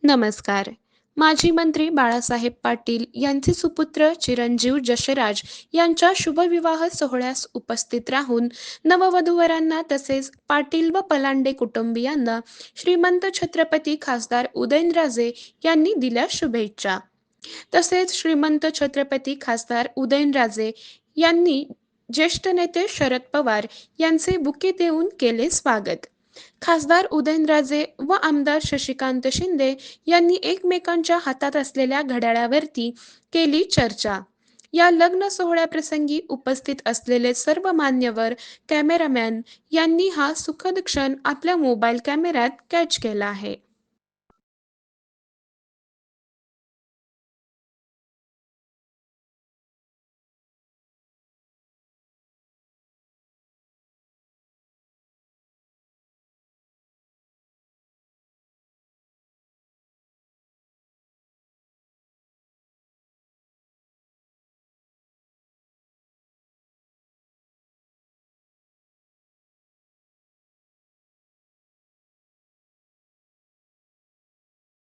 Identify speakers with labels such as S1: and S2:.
S1: नमस्कार. माजी मंत्री बाळासाहेब पाटील यांचे सुपुत्र चिरंजीव जसराज यांच्या शुभविवाह सोहळ्यास उपस्थित राहून नववधूवरांना तसेच पाटील व पलांडे कुटुंबियांना श्रीमंत छत्रपती खासदार उदयनराजे यांनी दिल्या शुभेच्छा. तसेच श्रीमंत छत्रपती खासदार उदयनराजे यांनी ज्येष्ठ नेते शरद पवार यांचे बुके देऊन केले स्वागत. खासदार उदयनराजे व आमदार शशिकांत शिंदे यांनी एकमेकांच्या हातात असलेल्या घड्याळावरती केली चर्चा. या लग्न सोहळ्याप्रसंगी उपस्थित असलेले सर्व मान्यवर, कॅमेरामॅन यांनी हा सुखद क्षण आपल्या मोबाईल कॅमेऱ्यात कॅच केला आहे.